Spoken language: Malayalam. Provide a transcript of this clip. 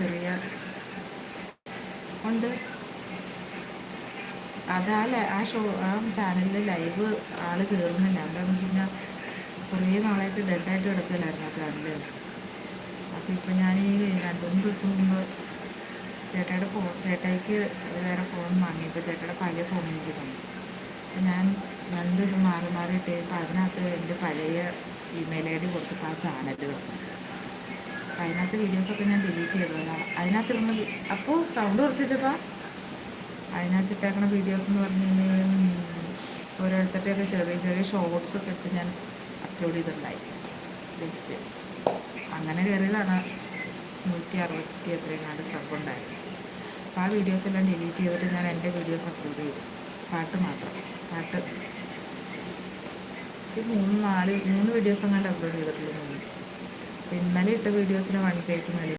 ചെറിയ ഉണ്ട്. ആ ചാനലിൽ ലൈവ് ആൾ കയറുന്നില്ല. എന്താണെന്ന് വെച്ച് കഴിഞ്ഞാൽ കുറേ നാളായിട്ട് ഡെഡായിട്ട് കിടക്കില്ലായിരുന്നു ആ ചാനൽ. അപ്പോൾ ഇപ്പം ഞാൻ ഈ 2-3 ദിവസം മുമ്പ് ചേട്ടായിക്ക് വേറെ ഫോൺ വാങ്ങിയപ്പോൾ ചേട്ടായുടെ പഴയ ഫോൺ എനിക്ക് തന്നു. അപ്പോൾ ഞാൻ 2 ഇത് മാറി ഇട്ടപ്പോൾ അതിനകത്ത് എൻ്റെ പഴയ ഇമെയിൽ ID കൊടുത്തിട്ട് ആ ചാനൽ തന്നു. അപ്പം അതിനകത്ത് വീഡിയോസൊക്കെ ഞാൻ ഡിലീറ്റ് ചെയ്തതാണ്. അതിനകത്തിരുന്ന് അപ്പോൾ സൗണ്ട് കുറച്ചിട്ടപ്പോൾ അതിനകത്ത് ഇട്ടേക്കണ വീഡിയോസ് എന്ന് പറഞ്ഞു കഴിഞ്ഞാൽ ഓരോരുത്തരുടെയൊക്കെ ചെറിയ ചെറിയ ഷോർട്സൊക്കെ എടുത്ത് ഞാൻ അപ്ലോഡ് ചെയ്തിട്ടുണ്ടായി. ജസ്റ്റ് അങ്ങനെ കയറിയതാണ് 160 എത്രയെങ്ങാണ്ട് സബുണ്ടായിരുന്നു. അപ്പോൾ ആ വീഡിയോസെല്ലാം ഡിലീറ്റ് ചെയ്തിട്ട് ഞാൻ എൻ്റെ വീഡിയോസ് അപ്ലോഡ് ചെയ്തു. പാട്ട് മാത്രം. പാട്ട് 3 വീഡിയോസ് എങ്ങാണ്ട് അപ്ലോഡ് ചെയ്തിട്ടുള്ളൂ. അപ്പോൾ ഇന്നലെ ഇട്ട വീഡിയോസിന് 1K മേലെ